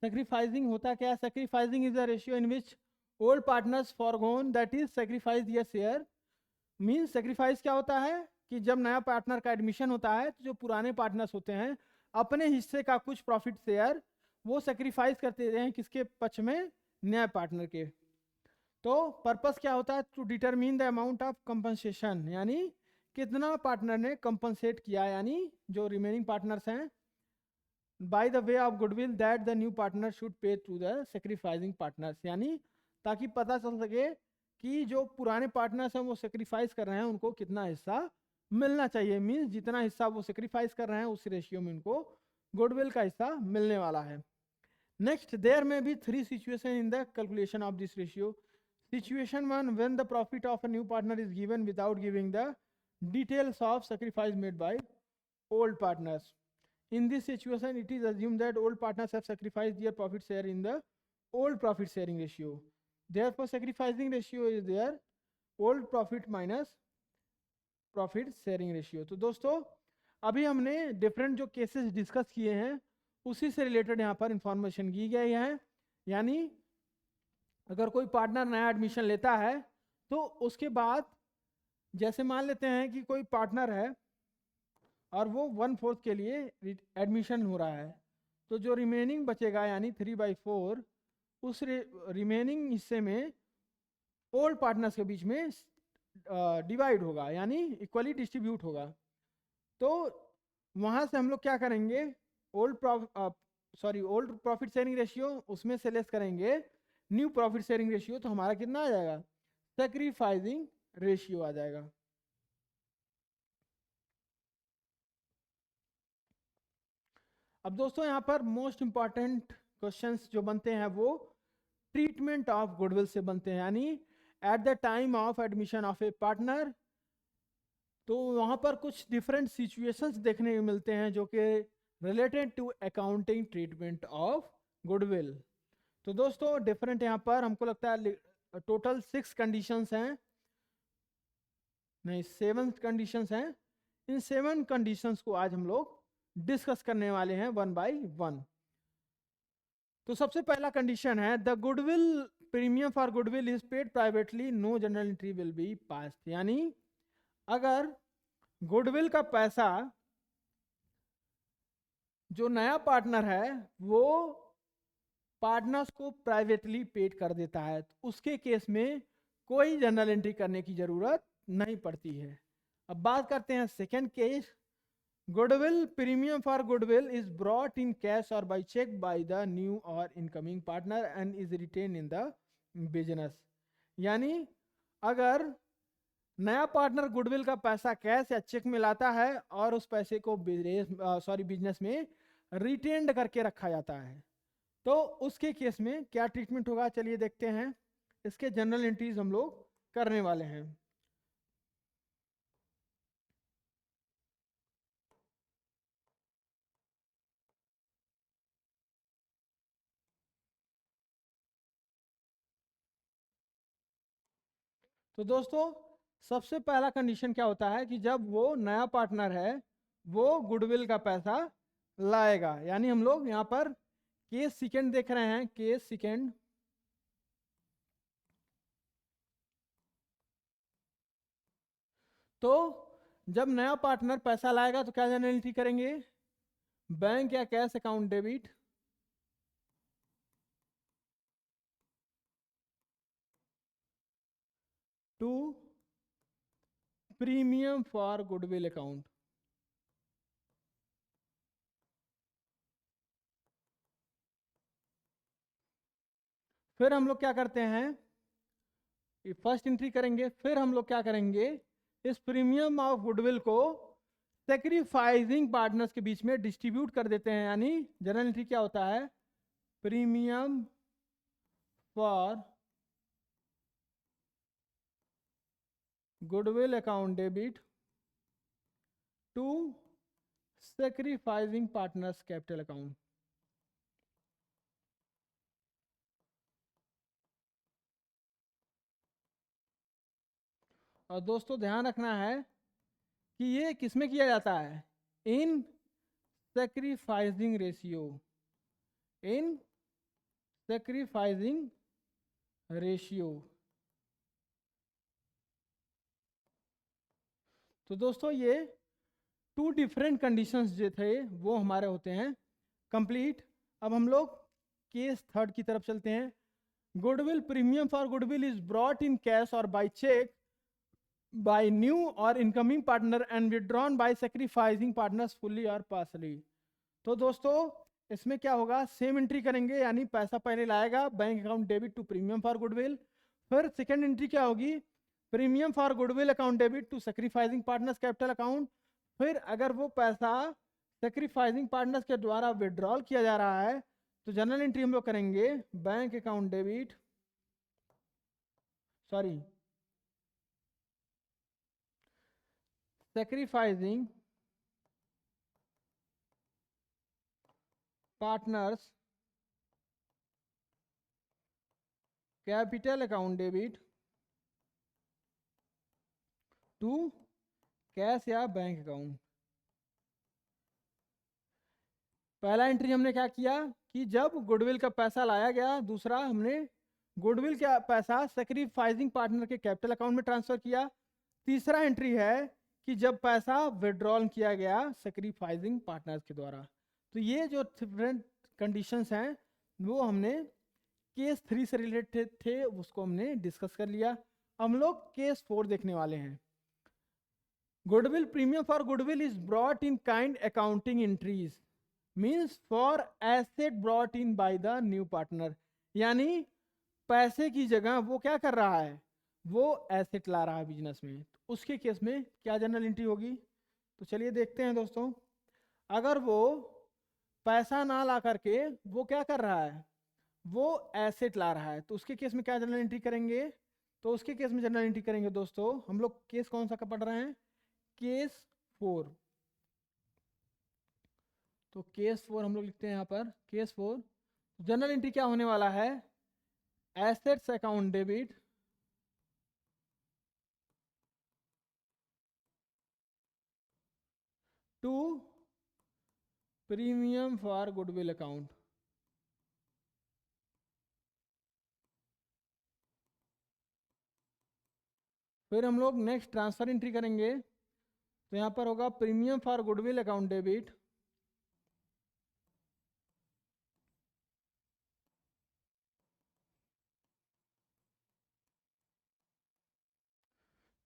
सैक्रिफाइसिंग होता क्या है? Sacrificing is the ratio in which old partners forgone that is sacrifice their share. Means sacrifice क्या होता है कि जब नया पार्टनर का एडमिशन होता है तो जो पुराने पार्टनर्स होते हैं अपने हिस्से का कुछ प्रॉफिट शेयर वो सैक्रिफाइस करते हैं किसके पक्ष में? नया पार्टनर के। तो पर्पस क्या होता है? To determine the amount of compensation, यानी कितना पार्टनर ने कंपनसेट किया, यानी जो रिमेनिंग पार्टनर्स हैं, by the way of goodwill that the new partner should pay to the sacrificing partners, यानी ताकि पता चल सके कि जो पुराने पार्टनर्स हैं वो सेक्रीफाइस कर रहे हैं उनको कितना हिस्सा मिलना चाहिए। मीन्स जितना हिस्सा वो सेक्रीफाइस कर रहे हैं उस रेशियो में उनको गुडविल का हिस्सा मिलने वाला है। नेक्स्ट, देयर में be 3 situation in the calculation of this ratio. Situation 1, when the profit of a new partner is given without giving the details of sacrifice made by old partners. In this situation, it is assumed that old partners have sacrificed their profit share in the old profit sharing ratio. Therefore sacrificing ratio is there, old profit minus profit sharing ratio. तो दोस्तों अभी हमने डिफरेंट जो केसेस डिस्कस किए हैं उसी से रिलेटेड यहाँ पर इंफॉर्मेशन की गई है। यानी अगर कोई पार्टनर नया एडमिशन लेता है तो उसके बाद जैसे मान लेते हैं कि कोई पार्टनर है और वो 1/4 के लिए एडमिशन हो रहा है, तो जो रिमेनिंग बचेगा यानी 3/4 उस रिमेनिंग हिस्से में ओल्ड पार्टनर्स के बीच में डिवाइड होगा यानी इक्वली डिस्ट्रीब्यूट होगा। तो वहां से हम लोग क्या करेंगे, ओल्ड प्रॉफिट शेयरिंग रेशियो उसमें से लेस करेंगे न्यू प्रॉफिट शेयरिंग रेशियो, तो हमारा कितना आ जाएगा, सैक्रिफाइसिंग रेशियो आ जाएगा। अब दोस्तों यहाँ पर मोस्ट इंपॉर्टेंट क्वेश्चंस जो बनते हैं वो ट्रीटमेंट ऑफ गुडविल से बनते हैं। यानी eight the time of admission of a partner, तो वहां पर कुछ डिफरेंट सिचुएशंस देखने को मिलते हैं जो कि related to accounting treatment of goodwill. तो दोस्तों डिफरेंट यहाँ पर हमको लगता है टोटल 6 कंडीशंस हैं, नहीं 7 कंडीशंस हैं। इन 7 कंडीशंस को आज हम लोग डिस्कस करने वाले हैं 1 बाय 1। तो सबसे पहला कंडीशन है the goodwill premium for goodwill is paid privately, no journal entry will be passed. यानी अगर गुडविल का पैसा जो नया पार्टनर है वो पार्टनर्स को प्राइवेटली पेड कर देता है तो उसके केस में कोई जनरल एंट्री करने की जरूरत नहीं पड़ती है। अब बात करते हैं second case, goodwill premium for goodwill is brought in cash or by cheque by the new or incoming partner and is retained in the business. यानी अगर नया पार्टनर गुडविल का पैसा कैश या चेक में लाता है और उस पैसे को बिजनेस में रिटेन्ड करके रखा जाता है, तो उसके केस में क्या ट्रीटमेंट होगा चलिए देखते हैं। इसके जनरल एंट्रीज हम लोग करने वाले हैं। तो दोस्तों सबसे पहला कंडीशन क्या होता है कि जब वो नया पार्टनर है वो गुडविल का पैसा लाएगा, यानी हम लोग यहाँ पर केस सेकंड देख रहे हैं, केस सेकंड। तो जब नया पार्टनर पैसा लाएगा तो क्या जनरल एंट्री करेंगे, बैंक या cash account debit to premium for goodwill account. फिर हम लोग क्या करते हैं, फर्स्ट एंट्री करेंगे, फिर हम लोग क्या करेंगे, इस प्रीमियम ऑफ गुडविल को सेक्रीफाइसिंग पार्टनर्स के बीच में डिस्ट्रीब्यूट कर देते हैं। यानी जनरल एंट्री क्या होता है, premium for goodwill account debit to sacrificing partners capital account. और दोस्तों ध्यान रखना है कि ये किसमें किया जाता है, इन सेक्रीफाइसिंग रेशियो, इन सेक्रीफाइसिंग रेशियो। तो दोस्तों ये 2 डिफरेंट कंडीशंस जो थे वो हमारे होते हैं कंप्लीट। अब हम लोग केस थर्ड की तरफ चलते हैं। Goodwill premium for goodwill is brought in cash or by cheque bye new or incoming partner and withdrawn bye sacrificing partners fully और पार्शली। तो दोस्तों इसमें क्या होगा, सेम एंट्री करेंगे, यानी पैसा पहले लाएगा bank account debit to premium for goodwill. फिर सेकेंड एंट्री क्या होगी, premium for goodwill account debit to sacrificing partners capital account. फिर अगर वो पैसा सेक्रीफाइसिंग पार्टनर्स के द्वारा विड्रॉल किया जा रहा है तो जनरल एंट्री हम लोग करेंगे bank account debit, sorry sacrificing partners capital account debit to cash या बैंक अकाउंट। पहला एंट्री हमने क्या किया कि जब गुडविल का पैसा लाया गया, दूसरा हमने गुडविल का पैसा सैक्रिफाइसिंग पार्टनर के कैपिटल अकाउंट में ट्रांसफर किया। तीसरा एंट्री है कि जब पैसा विड्रॉल किया गया सैक्रिफाइसिंग पार्टनर के द्वारा। तो ये जो डिफरेंट कंडीशंस हैं वो हमने केस 3 से रिलेटेड थे, उसको हमने डिस्कस कर लिया। हम लोग केस 4 देखने वाले हैं। Goodwill premium for goodwill is brought in kind accounting entries means for asset brought in by the new partner. यानी पैसे की जगह वो क्या कर रहा है, वो एसेट ला रहा है बिजनेस में। तो उसके केस में क्या जनरल एंट्री होगी, तो चलिए देखते हैं दोस्तों। अगर वो पैसा ना ला करके वो क्या कर रहा है, वो एसेट ला रहा है, तो उसके केस में क्या जनरल एंट्री करेंगे। तो उसके केस में जनरल एंट्री करेंगे दोस्तों, हम लोग केस कौन सा का पढ़ रहे हैं, केस 4। तो केस 4 हम लोग लिखते हैं यहाँ पर केस 4। जनरल एंट्री क्या होने वाला है, assets account debit to premium for goodwill account. फिर हम लोग नेक्स्ट ट्रांसफर एंट्री करेंगे, तो यहाँ पर होगा premium for goodwill account debit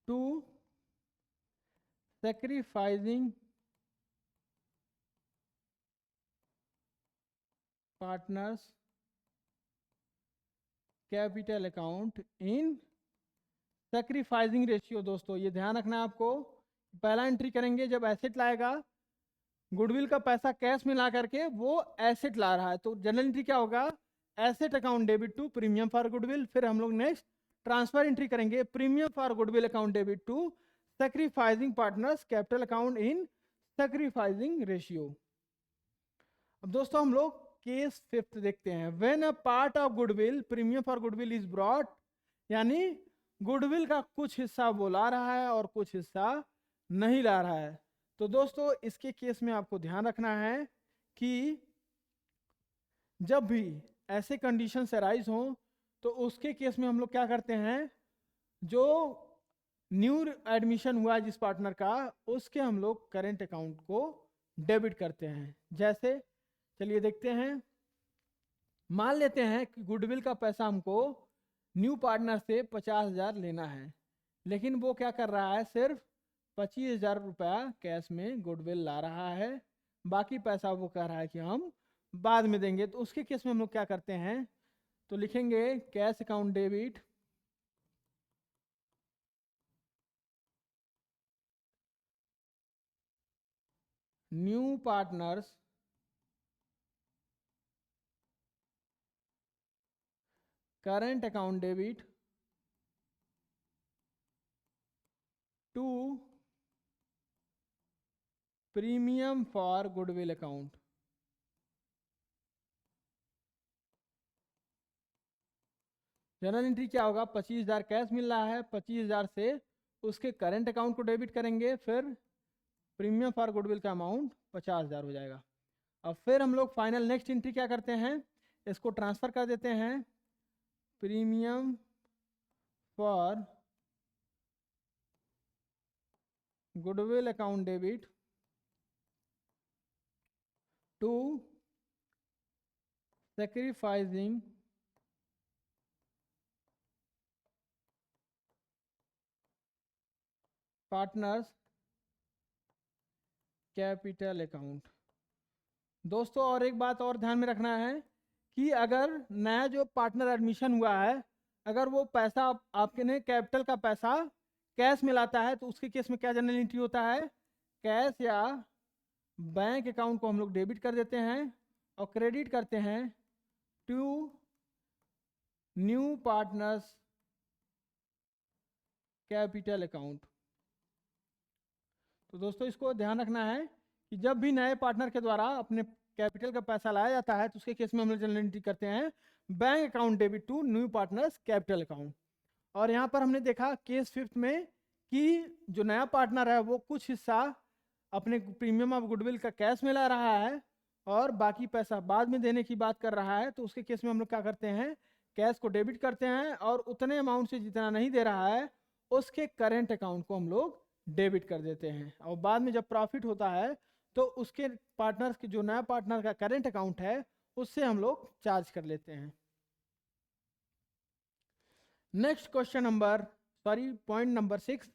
to sacrificing partners capital account in sacrificing ratio. दोस्तों ये ध्यान रखना है आपको, पहला एंट्री करेंगे जब एसेट लाएगा, गुडविल का पैसा कैश में ला करके वो एसेट ला रहा है, तो जनरल एंट्री क्या होगा, asset account debit to premium for goodwill. फिर हम लोग नेक्स्ट ट्रांसफर एंट्री करेंगे, premium for goodwill account debit to sacrificing partners capital account in sacrificing ratio. अब दोस्तों हम लोग केस 5 देखते हैं। When a part of goodwill premium for goodwill is brought, यानी गुडविल का कुछ हिस्सा वो ला रहा है और कुछ हिस्सा नहीं ला रहा है। तो दोस्तों इसके केस में आपको ध्यान रखना है कि जब भी ऐसे कंडीशंस अराइज हो तो उसके केस में हम लोग क्या करते हैं, जो न्यू एडमिशन हुआ जिस पार्टनर का, उसके हम लोग करेंट अकाउंट को डेबिट करते हैं। जैसे चलिए देखते हैं, मान लेते हैं कि गुडविल का पैसा हमको न्यू पार्टनर से 50,000 लेना है, लेकिन वो क्या कर रहा है, सिर्फ 25,000 रुपया कैश में गुडविल ला रहा है, बाकी पैसा वो कह रहा है कि हम बाद में देंगे। तो उसके केस में हम लोग क्या करते हैं, तो लिखेंगे cash account debit new partners current account debit to premium for goodwill account. Journal entry क्या होगा, 25,000 कैश मिल रहा है, 25,000 से उसके करंट अकाउंट को डेबिट करेंगे, फिर प्रीमियम फॉर गुडविल का अमाउंट 50,000 हो जाएगा। अब फिर हम लोग फाइनल नेक्स्ट एंट्री क्या करते हैं, इसको ट्रांसफर कर देते हैं, premium for goodwill account debit to sacrificing partners capital account. दोस्तों और एक बात और ध्यान में रखना है कि अगर नया जो पार्टनर एडमिशन हुआ है, अगर वो पैसा आपके ने कैपिटल का पैसा कैश में लाता है, तो उसके केस में क्या जनरल एंट्री होता है, कैश या बैंक अकाउंट को हम लोग डेबिट कर देते हैं और क्रेडिट करते हैं to new partners capital account. तो दोस्तों इसको ध्यान रखना है कि जब भी नए पार्टनर के द्वारा अपने कैपिटल का पैसा लाया जाता है तो उसके केस में हम लोग जनरल एंट्री करते हैं bank account debit to new partners capital account. और यहाँ पर हमने देखा केस 5 में कि जो नया पार्टनर है वो कुछ हिस्सा अपने प्रीमियम ऑफ गुडविल का कैश में ला रहा है और बाकी पैसा बाद में देने की बात कर रहा है, तो उसके केस में हम लोग क्या करते हैं, कैश को डेबिट करते हैं और उतने अमाउंट से जितना नहीं दे रहा है उसके करेंट अकाउंट को हम लोग डेबिट कर देते हैं। और बाद में जब प्रॉफिट होता है तो उसके पार्टनर्स के जो नया पार्टनर का करेंट अकाउंट है उससे हम लोग चार्ज कर लेते हैं। Next point number 6,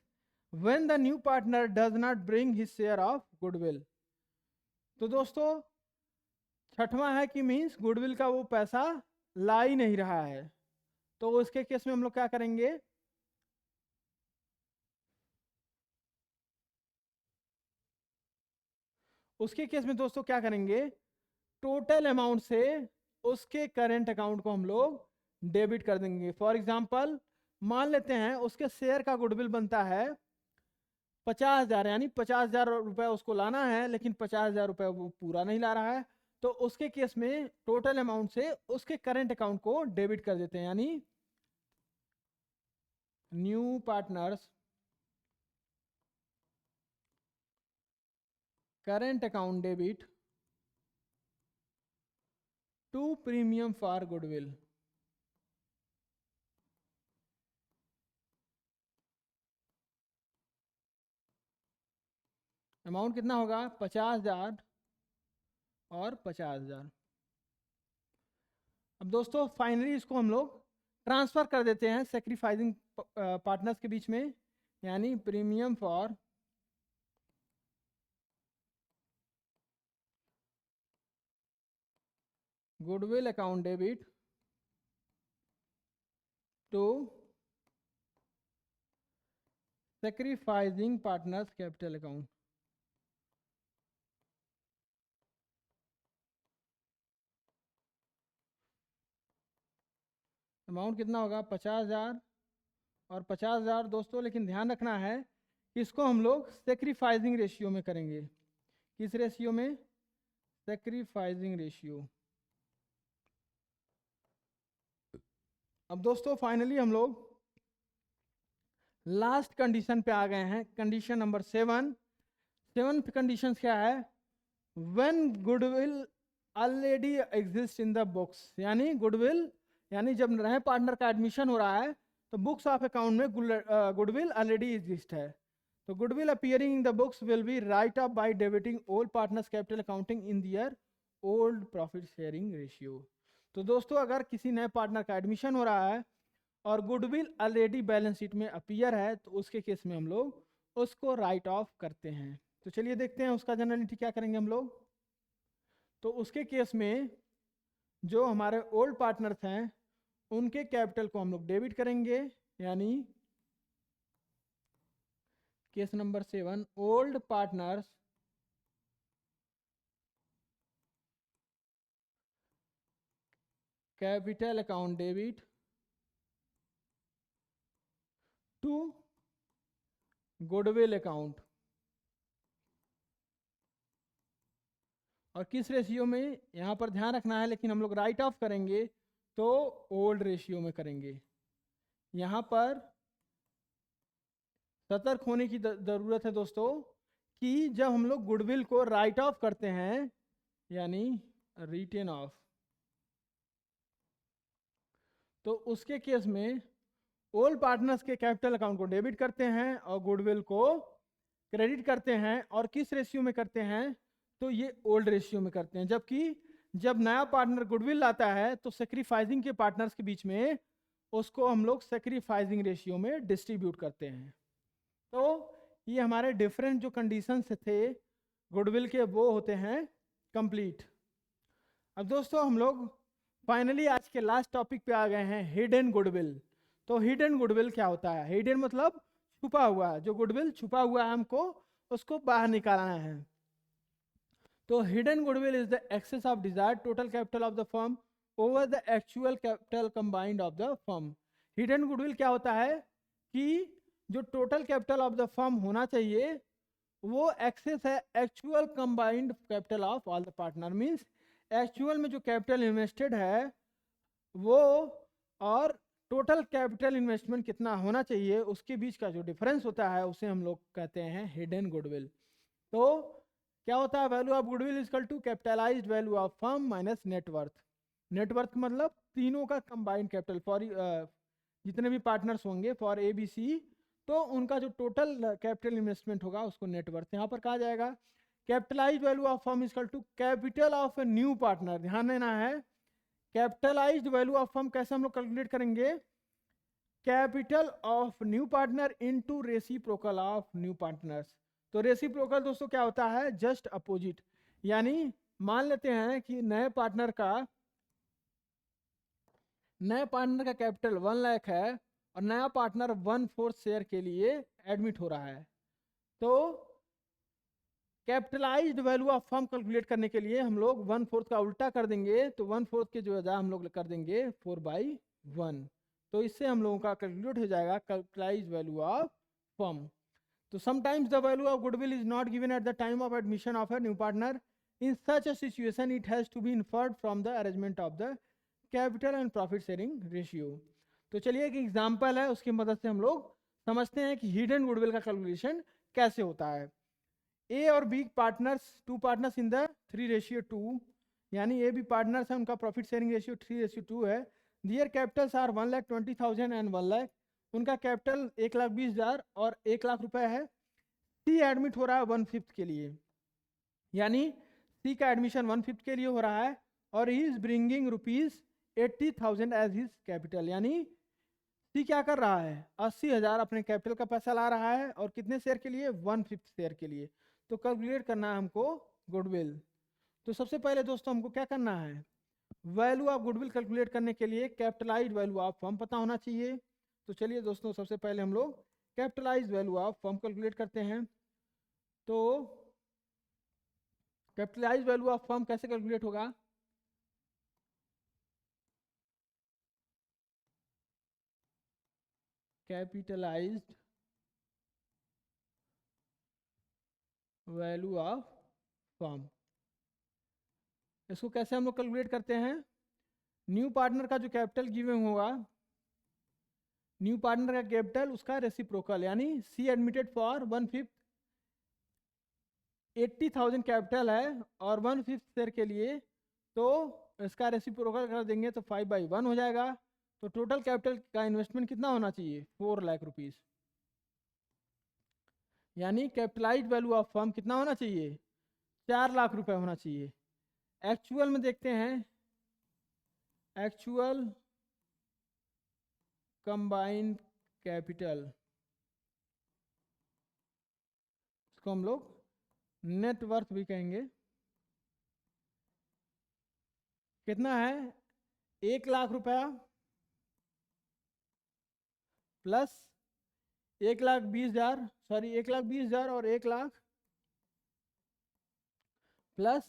when the new partner does not bring his share of goodwill। तो दोस्तों छठवां है कि मीन्स गुडविल का वो पैसा ला ही नहीं रहा है, तो उसके केस में हम लोग क्या करेंगे, उसके केस में दोस्तों क्या करेंगे, टोटल अमाउंट से उसके करेंट अकाउंट को हम लोग डेबिट कर देंगे। फॉर एग्जांपल मान लेते हैं उसके शेयर का गुडविल बनता है 50,000, यानी 50,000 रुपए उसको लाना है लेकिन 50,000 रुपए वो पूरा नहीं ला रहा है, तो उसके केस में टोटल अमाउंट से उसके करंट अकाउंट को डेबिट कर देते हैं, यानी new partners current account debit to premium for goodwill. Amount कितना होगा, 50,000 और 50,000। अब दोस्तों फाइनली इसको हम लोग ट्रांसफर कर देते हैं सेक्रीफाइसिंग पार्टनर्स के बीच में, यानी premium for goodwill account debit to sacrificing partners capital account. Amount कितना होगा, 50,000 और 50,000 दोस्तों, लेकिन ध्यान रखना है कि इसको हम लोग सेक्रीफाइसिंग रेशियो में करेंगे। किस रेशियो में, सेक्रीफाइसिंग रेशियो। अब दोस्तों फाइनली हम लोग लास्ट कंडीशन पे आ गए हैं, कंडीशन नंबर 7। 7th कंडीशन क्या है, when goodwill already exist in the books, यानी गुडविल यानी जब नए पार्टनर का एडमिशन हो रहा है तो बुक्स ऑफ अकाउंट में गुडविल ऑलरेडी एग्जिस्ट है, तो goodwill appearing in the books will be write off by debiting old partners capital accounting in their old profit sharing ratio. तो दोस्तों अगर किसी नए पार्टनर का एडमिशन हो रहा है और गुडविल ऑलरेडी बैलेंस शीट में अपीयर है तो उसके केस में हम लोग उसको राइट ऑफ करते हैं। तो चलिए देखते हैं उसका जनरलिटी क्या करेंगे हम लोग। तो उसके केस में जो हमारे ओल्ड पार्टनर्स हैं उनके कैपिटल को हम लोग डेबिट करेंगे, यानी case number 7, old partners capital account debit to goodwill account. और किस रेशियो में, यहाँ पर ध्यान रखना है, लेकिन हम लोग राइट ऑफ करेंगे तो ओल्ड रेशियो में करेंगे। यहाँ पर सतर्क होने की जरूरत है दोस्तों कि जब हम लोग गुडविल को राइट ऑफ करते हैं यानी रिटेन ऑफ, तो उसके केस में ओल्ड पार्टनर्स के कैपिटल अकाउंट को डेबिट करते हैं और गुडविल को क्रेडिट करते हैं। और किस रेशियो में करते हैं, तो ये ओल्ड रेशियो में करते हैं। जबकि जब नया पार्टनर गुडविल लाता है तो सेक्रीफाइसिंग के पार्टनर्स के बीच में उसको हम लोग सेक्रीफाइसिंग रेशियो में डिस्ट्रीब्यूट करते हैं। तो ये हमारे डिफरेंट जो कंडीशंस थे गुडविल के वो होते हैं कंप्लीट। अब दोस्तों हम लोग फाइनली आज के लास्ट टॉपिक पे आ गए हैं, हिडन गुडविल। तो हिडन गुडविल क्या होता है, हिडन मतलब छुपा हुआ, जो गुडविल छुपा हुआ है हमको उसको बाहर निकालना है। तो hidden goodwill is the excess of desired total capital of the firm over the actual capital combined of the firm. Hidden goodwill क्या होता है कि जो total capital of the firm होना चाहिए वो एक्सेस है actual combined capital of all the partner, means actual में जो कैपिटल इन्वेस्टेड है वो और टोटल कैपिटल इन्वेस्टमेंट कितना होना चाहिए उसके बीच का जो डिफरेंस होता है उसे हम लोग कहते हैं हिडन गुडविल। तो क्या होता है, value of goodwill equal to capitalised value of firm minus net worth. Net worth मतलब तीनों का कंबाइंड कैपिटल फॉर जितने भी पार्टनर्स होंगे फॉर ए बी सी, तो उनका जो टोटल कैपिटल इन्वेस्टमेंट होगा उसको नेटवर्थ यहाँ पर कहा जाएगा। Capitalised value of firm equal to capital of a new partner. ध्यान देना है, कैपिटलाइज्ड वैल्यू ऑफ फर्म कैसे हम लोग कैलकुलेट करेंगे, capital of new partner into reciprocal of new partners. तो रेसिप्रोकल दोस्तों क्या होता है, जस्ट अपोजिट। यानी मान लेते हैं कि नए पार्टनर का कैपिटल 1 लाख है और नया पार्टनर 1/4 शेयर के लिए एडमिट हो रहा है। तो capitalised value of firm calculate करने के लिए हम लोग 1/4 का उल्टा कर देंगे, तो 1/4 के जो वजह हम लोग कर देंगे 4/1। तो इससे हम लोगों का कैलकुलेट हो जाएगा कैपिटलाइज्ड वैल्यू ऑफ फर्म। तो sometimes the value of goodwill is not given at the time of admission of a new partner. In such a situation it has to be inferred from the arrangement of the capital and profit sharing ratio. तो चलिए एक एग्जांपल है, उसकी मदद से हम लोग समझते हैं कि हिडन गुडविल का कैलकुलेशन कैसे होता है। ए और B partners, 2 partners in the 3:2, यानी ए बी पार्टनर्स है, उनका प्रॉफिट शेयरिंग रेशियो 3:2 है। दियर कैपिटल्स आर 1,20,000 एंड 1 लाख। उनका कैपिटल 1,20,000 और 1 लाख रुपए है। सी एडमिट हो रहा है 1/5 के लिए, यानी सी का एडमिशन 1/5 के लिए हो रहा है और he is bringing ₹80,000 as his capital. यानी सी क्या कर रहा है, 80,000 अपने कैपिटल का पैसा ला रहा है और कितने शेयर के लिए, 1/5 शेयर के लिए। तो कैलकुलेट करना है हमको गुडविल। तो सबसे पहले दोस्तों हमको क्या करना है, वैल्यू ऑफ गुडविल कैलकुलेट करने के लिए कैपिटलाइज्ड वैल्यू ऑफ फर्म पता होना चाहिए। तो चलिए दोस्तों सबसे पहले हम लोग capitalised value of firm calculate करते हैं। तो कैपिटलाइज्ड वैल्यू ऑफ फर्म कैसे कैलकुलेट होगा, कैपिटलाइज्ड वैल्यू ऑफ फर्म, इसको कैसे हम लोग कैलकुलेट करते हैं, न्यू पार्टनर का जो कैपिटल गिवन होगा, न्यू पार्टनर का कैपिटल उसका रेसिप्रोकल, यानी सी एडमिटेड फॉर 1/5, 80,000 कैपिटल है और 1/5 शेयर के लिए, तो इसका रेसिप्रोकल कर देंगे तो 5/1 हो जाएगा। तो टोटल कैपिटल का इन्वेस्टमेंट कितना होना चाहिए, 4 लाख रुपीज। यानी कैपिटलाइज्ड वैल्यू ऑफ फर्म कितना होना चाहिए, 4 लाख रुपए होना चाहिए। एक्चुअल में देखते हैं, एक्चुअल कंबाइंड कैपिटल, इसको हम लोग नेटवर्थ भी कहेंगे, कितना है, 1 लाख रुपया प्लस 1,20,000, सॉरी 1,20,000 और 1 लाख प्लस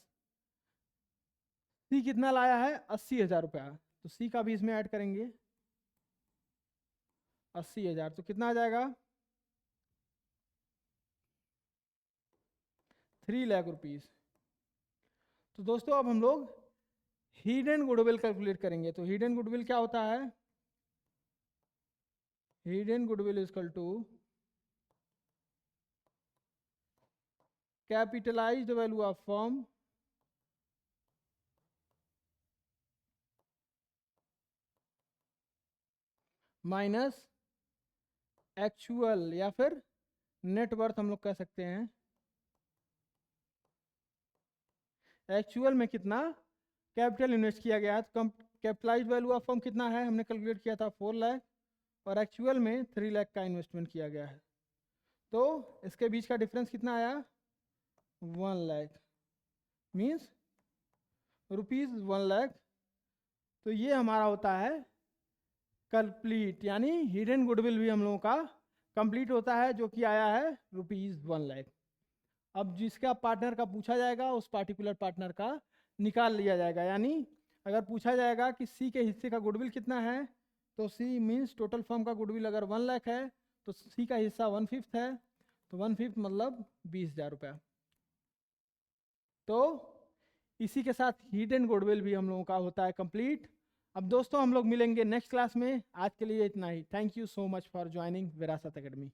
सी कितना लाया है, 80,000 रुपया। तो सी का भी इसमें ऐड करेंगे 80,000, तो कितना आ जाएगा, 3 लाख रुपीज। तो दोस्तों अब हम लोग हिडन गुडविल कैलकुलेट करेंगे। तो हिडन गुडविल क्या होता है, hidden goodwill equal to capitalised value of firm minus actual, या फिर नेटवर्थ हम लोग कह सकते हैं। एक्चुअल में कितना कैपिटल इन्वेस्ट किया गया है, तो कैपिटलाइज्ड वैल्यू ऑफ फर्म कितना है, हमने कैलकुलेट किया था 4 लाख और एक्चुअल में 3 लाख का इन्वेस्टमेंट किया गया है। तो इसके बीच का डिफरेंस कितना आया, 1 लाख, मीन्स ₹1 लाख। तो ये हमारा होता है कंप्लीट, यानी हिडन गुडविल भी हम लोगों का कंप्लीट होता है, जो कि आया है ₹1 लाख। अब जिसका पार्टनर का पूछा जाएगा उस पार्टिकुलर पार्टनर का निकाल लिया जाएगा। यानी अगर पूछा जाएगा कि सी के हिस्से का गुडविल कितना है, तो सी मीन्स टोटल फर्म का गुडविल अगर 1 लाख है तो सी का हिस्सा 1/5 है, तो 1/5 मतलब 20,000 रुपया। तो इसी के साथ हीट एंड गुडविल भी हम लोगों का होता है कंप्लीट। अब दोस्तों हम लोग मिलेंगे नेक्स्ट क्लास में, आज के लिए इतना ही। Thank you so much for joining Virasat academy.